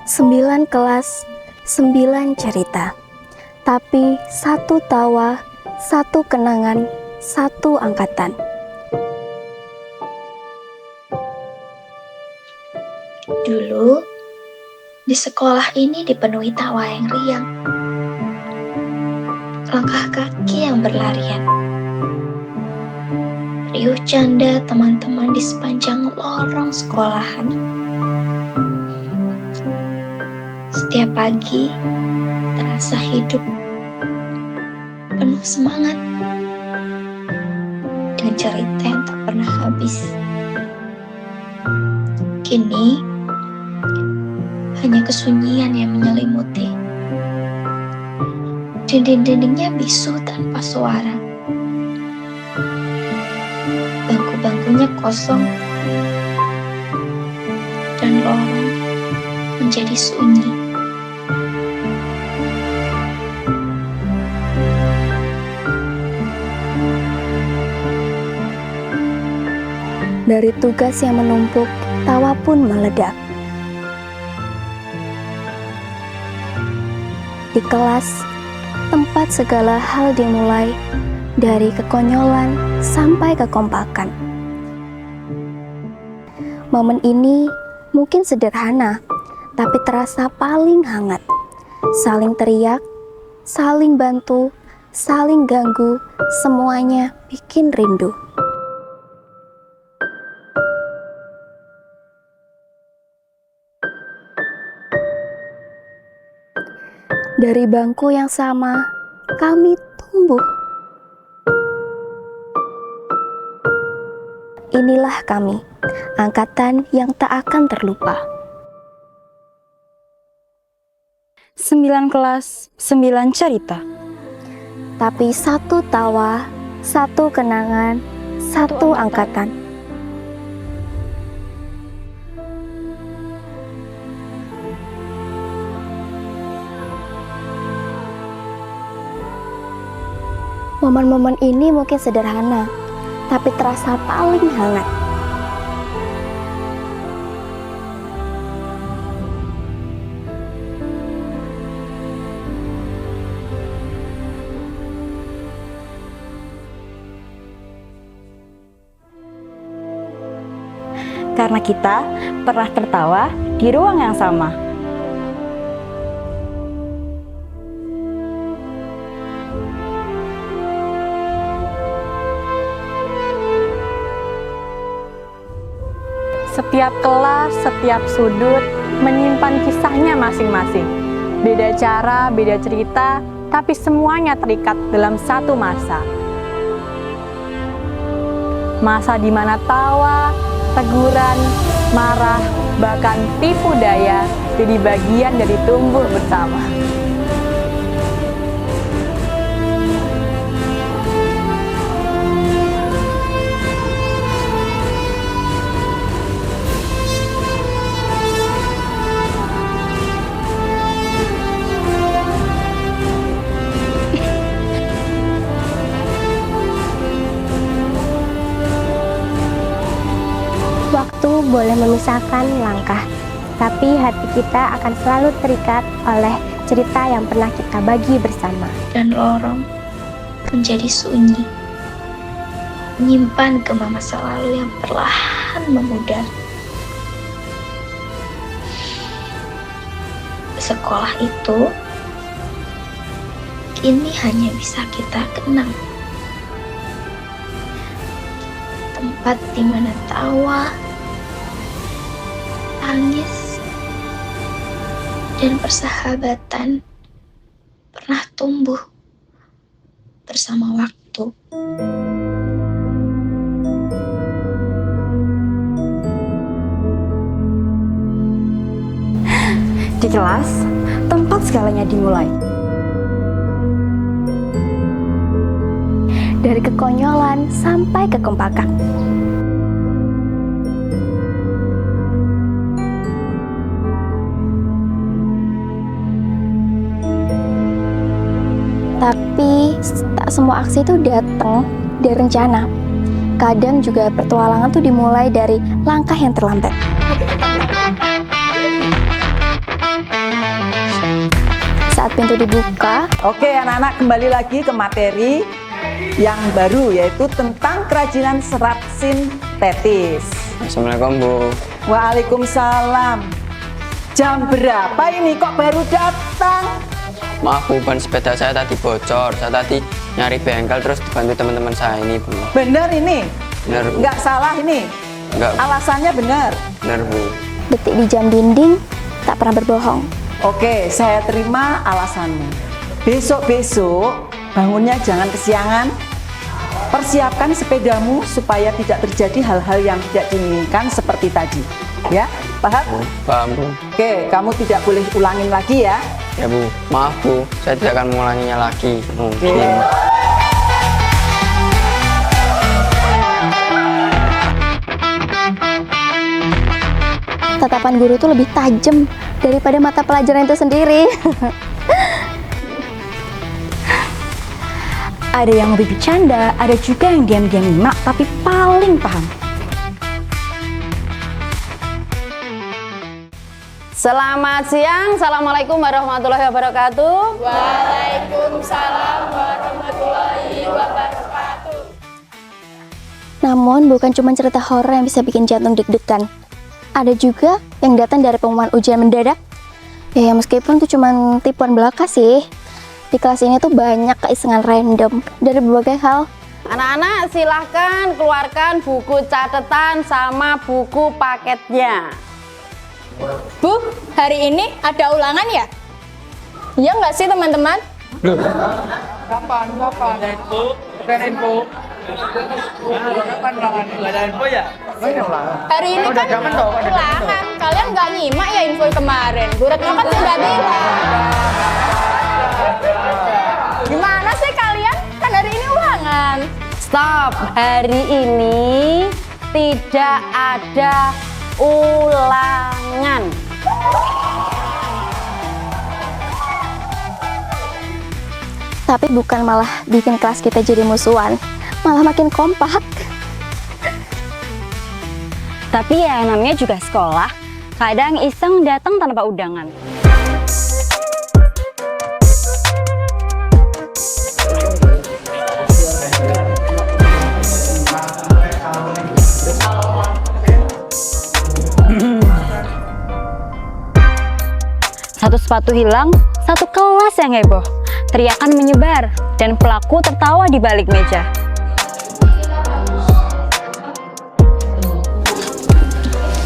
9 kelas, 9 cerita. Tapi satu tawa, satu kenangan, satu angkatan. Dulu, di sekolah ini dipenuhi tawa yang riang. Langkah kaki yang berlarian. Riuh canda teman-teman di sepanjang lorong sekolahan. Setiap pagi terasa hidup, penuh semangat, dan cerita yang tak pernah habis. Kini, hanya kesunyian yang menyelimuti. Dinding-dindingnya bisu tanpa suara. Bangku-bangkunya kosong, dan lorong menjadi sunyi. Dari tugas yang menumpuk, tawa pun meledak. Di kelas, tempat segala hal dimulai, dari kekonyolan sampai kekompakan. Momen ini mungkin sederhana, tapi terasa paling hangat. Saling teriak, saling bantu, saling ganggu, semuanya bikin rindu. Dari bangku yang sama, kami tumbuh. Inilah kami, angkatan yang tak akan terlupa. 9 kelas, 9 cerita. Tapi satu tawa, satu kenangan, satu angkatan. Momen-momen ini mungkin sederhana, tapi terasa paling hangat. Karena kita pernah tertawa di ruang yang sama. Setiap kelas, setiap sudut menyimpan kisahnya masing-masing. Beda cara, beda cerita, tapi semuanya terikat dalam satu masa. Masa di mana tawa, teguran, marah, bahkan tipu daya jadi bagian dari tumbuh bersama. Waktu boleh memisahkan langkah, tapi hati kita akan selalu terikat oleh cerita yang pernah kita bagi bersama. Dan lorong menjadi sunyi, menyimpan gema masa lalu yang perlahan memudar. Sekolah itu kini hanya bisa kita kenang. Tempat di mana tawa, tangis, dan persahabatan pernah tumbuh bersama waktu. Di kelas, tempat segalanya dimulai. Dari kekonyolan sampai kekompakan. Tapi tak semua aksi itu datang dari rencana. Kadang juga petualangan tuh dimulai dari langkah yang terlambat. saat pintu dibuka, Oke anak-anak, kembali lagi ke materi yang baru, yaitu tentang kerajinan serat sintetis. Assalamualaikum Bu. Waalaikumsalam. Jam berapa ini kok baru datang? Maaf Bu, ban sepeda saya tadi bocor. Saya tadi nyari bengkel terus dibantu teman-teman saya ini Bu. Bener ini? Bener Bu. Nggak salah ini? Enggak, Alasannya bener? bener Bu. detik di jam dinding, tak pernah berbohong. Oke, saya terima alasanmu. Besok-besok bangunnya jangan kesiangan. Persiapkan sepedamu supaya tidak terjadi hal-hal yang tidak diinginkan seperti tadi. Ya, paham? Paham Bu. Oke, kamu tidak boleh ulangin lagi ya. Ya Bu, maaf Bu, saya tidak akan mengulanginya lagi. Mungkin. Tatapan guru tuh lebih tajam daripada mata pelajaran itu sendiri. Ada yang lebih bercanda, ada juga yang diam-diam nyimak tapi paling paham. Selamat siang, Assalamualaikum warahmatullahi wabarakatuh. Namun bukan cuma cerita horor yang bisa bikin jantung deg-degan. Ada juga yang datang dari pengumuman ujian mendadak. Ya meskipun itu cuma tipuan belaka sih. Di kelas ini tuh banyak keisengan random dari berbagai hal. Anak-anak silahkan keluarkan buku catatan sama buku paketnya. Bu, hari ini ada ulangan ya? Iya nggak sih teman-teman? Kapan? Ada info? Bukan info. Kapan ulangan? Nggak ada info ya? Nggak ada ulangan. Hari ini kan ulangan. Kalian nggak nyimak ya info kemarin? Bu Retno kan sudah bilang. Gimana sih kalian? Kan hari ini ulangan. Stop, hari ini tidak ada ulangan. Tapi bukan malah bikin kelas kita jadi musuhan, malah makin kompak. Tapi ya namanya juga sekolah, kadang iseng datang tanpa undangan. Satu sepatu hilang, satu kelas yang heboh. Teriakan menyebar, dan pelaku tertawa di balik meja.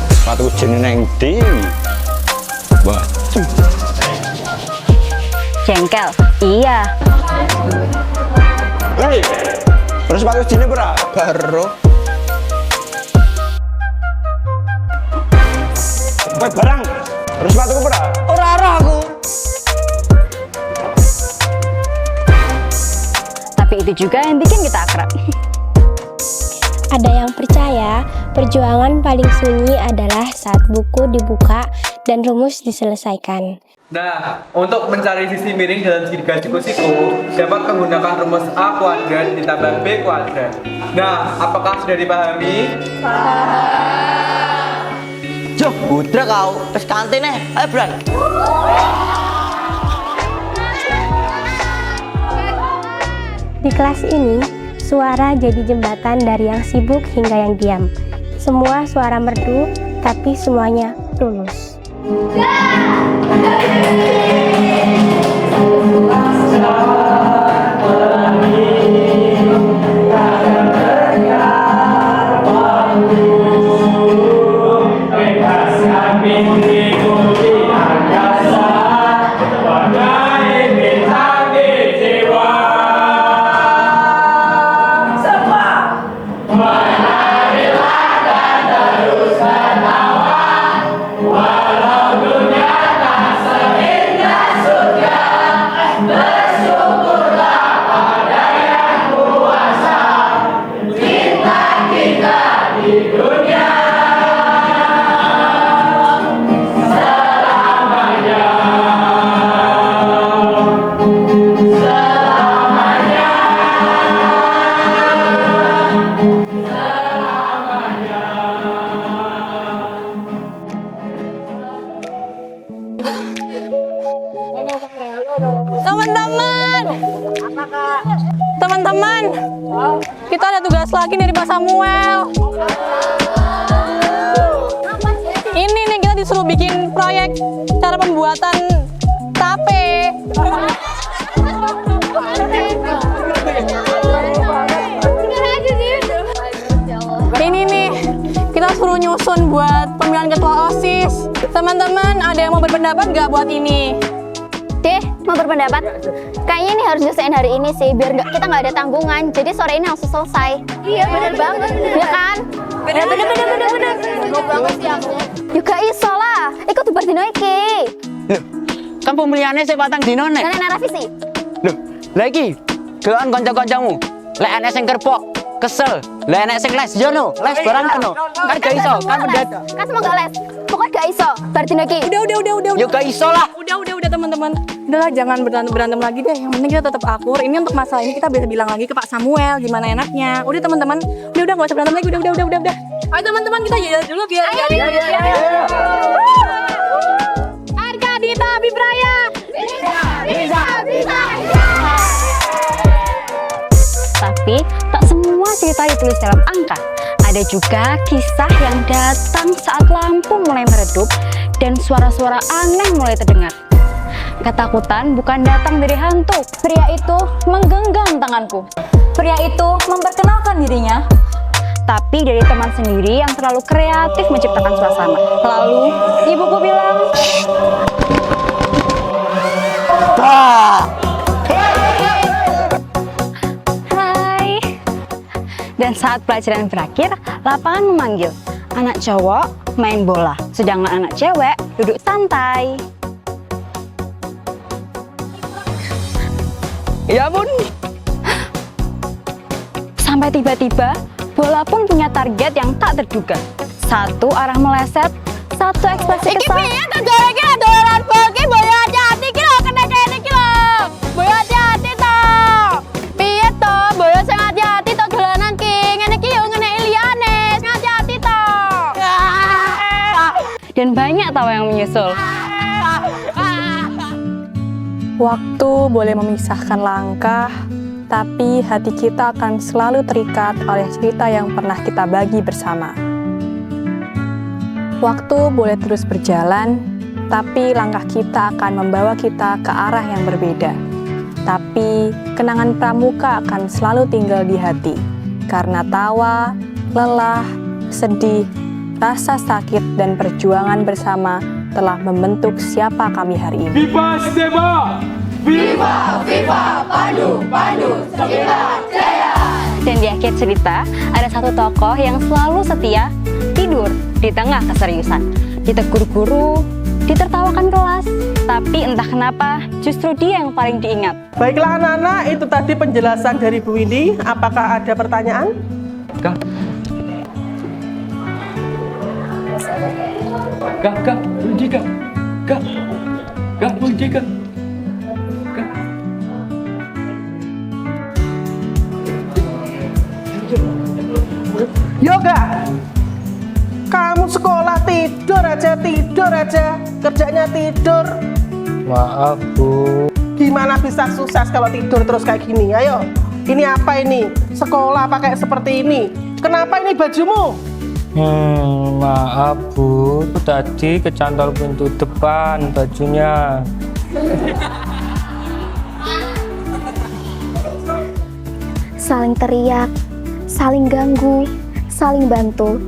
Sepatu jenis yang di. Baju. Jengkel, iya. Hei, terus sepatu jenis berapa? Baru. Barang. Terus sepatuku berapa? Ora aku. Tapi itu juga yang bikin kita akrab. Ada yang percaya perjuangan paling sunyi adalah saat buku dibuka dan rumus diselesaikan. Nah, untuk mencari sisi miring dalam segitiga siku-siku, dapat menggunakan rumus A kuadrat ditambah B kuadrat. Nah, apakah sudah dipahami? Joh, budra kau, terus kantin ayo Bran. Di kelas ini, suara jadi jembatan dari yang sibuk hingga yang diam. Semua suara merdu, tapi semuanya tulus. Walau dunia tak seindah kita ada tugas lagi dari Pak Samuel. Ini nih kita disuruh bikin proyek cara pembuatan tape. Ini nih kita suruh nyusun buat pemilihan ketua OSIS. Teman-teman ada yang mau berpendapat nggak buat ini? Deh, mau berpendapat? Kayaknya ini harus diselesaikan hari ini sih, biar kita nggak ada tanggungan. Jadi sore ini langsung selesai. Iya, bener banget. Iya kan? Bener. Gue banget sih aku. Juga iso lah, ikut tubar dino iki. Loh, kan pemilihannya saya patang dino nek. Nenek revisi. Loh, lagi doan kanca-kancamu. Lek enek sing kerpok, kesel. Lek enek sing les, yo no, les barang no. Kan gak iso, kan mendadak. Kan semua gak les. Pokoknya gak iso. Bar dino iki. Udah. Yo gak iso lah. Udah teman-teman. Udahlah jangan berantem lagi deh. Yang penting kita tetap akur. Ini untuk masalah ini kita bisa bilang lagi ke Pak Samuel gimana enaknya. Udah teman-teman. Udah enggak usah berantem lagi. Udah. Ayo teman-teman kita jalan dulu biar Arka Dita Bibraya. Bisa. Tapi tak semua cerita ditulis dalam angka. Ada juga kisah yang datang saat lampu mulai meredup dan suara-suara aneh mulai terdengar. Ketakutan bukan datang dari hantu. Pria itu menggenggam tanganku. Pria itu memperkenalkan dirinya, tapi dari teman sendiri yang terlalu kreatif menciptakan suasana. Lalu ibuku bilang, "Hai." Dan saat pelajaran berakhir, lapangan memanggil. Anak cowok main bola, sedangkan anak cewek duduk santai. Ya ampun. Sampai tiba-tiba, bola pun punya target yang tak terduga. Satu arah meleset, satu ekspresi kesal. Iki piye to jare iki dolanan bal ki boyo hati-hati ki lho kena kene iki lho. Boyo hati-hati to. Piye to boyo sing hati-hati to dolanan ki. Ngene iki yo ngene liyane, sing hati-hati to. Dan banyak tawa yang menyusul. Waktu boleh memisahkan langkah, tapi hati kita akan selalu terikat oleh cerita yang pernah kita bagi bersama. Waktu boleh terus berjalan, tapi langkah kita akan membawa kita ke arah yang berbeda. Tapi kenangan pramuka akan selalu tinggal di hati, karena tawa, lelah, sedih, rasa sakit, dan perjuangan bersama telah membentuk siapa kami hari ini. Viva Steba! Viva Pandu Sembilan Jaya! Dan di akhir cerita, ada satu tokoh yang selalu setia tidur di tengah keseriusan. Ditegur guru, ditertawakan kelas, tapi entah kenapa justru dia yang paling diingat. Baiklah anak-anak, itu tadi penjelasan dari Bu Windy. Apakah ada pertanyaan? Yoga, kamu sekolah tidur aja, kerjanya tidur. Maaf Bu. Gimana bisa sukses kalau tidur terus kayak gini? Ayo, ini apa ini? Sekolah pakai seperti ini. Kenapa ini bajumu? Maaf Bu, tadi kecantol pintu depan bajunya. Saling teriak, saling ganggu, saling bantu.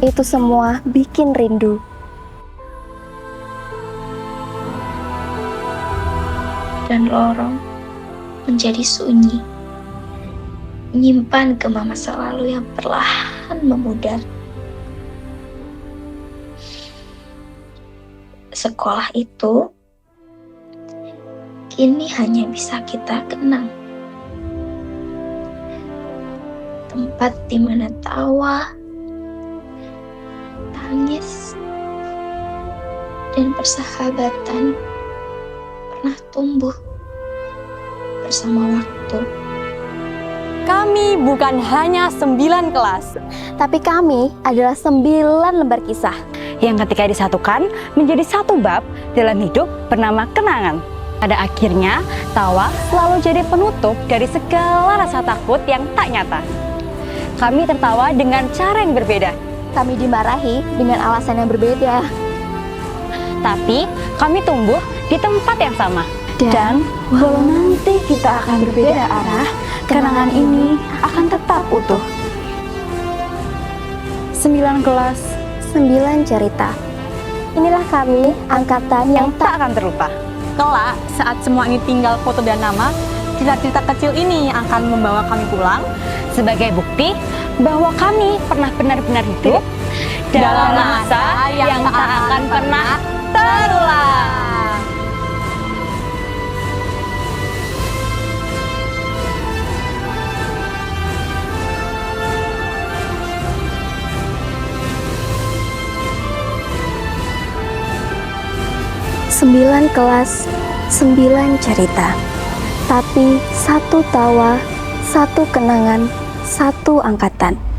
Itu semua bikin rindu. Dan lorong menjadi sunyi, menyimpan gema masa lalu yang perlahan memudar. Sekolah itu kini hanya bisa kita kenang. Tempat di mana tawa, tangis, dan persahabatan pernah tumbuh bersama waktu. Kami bukan hanya 9 kelas, tapi kami adalah 9 lembar kisah yang ketika disatukan menjadi satu bab dalam hidup bernama kenangan. Pada akhirnya, tawa selalu jadi penutup dari segala rasa takut yang tak nyata. kami tertawa dengan cara yang berbeda. Kami dimarahi dengan alasan yang berbeda. Tapi kami tumbuh di tempat yang sama. Dan walau nanti kita akan berbeda arah, kenangan ini akan tetap utuh. 9 kelas, 9 cerita. Inilah kami, Angkatan yang tak akan terlupa. Kelak, saat semua ini tinggal foto dan nama, cerita-cerita kecil ini akan membawa kami pulang sebagai bukti bahwa kami pernah benar-benar hidup dalam masa yang tak akan pernah terulang. Sembilan kelas, 9 cerita. Tapi 1 tawa, 1 kenangan, 1 angkatan.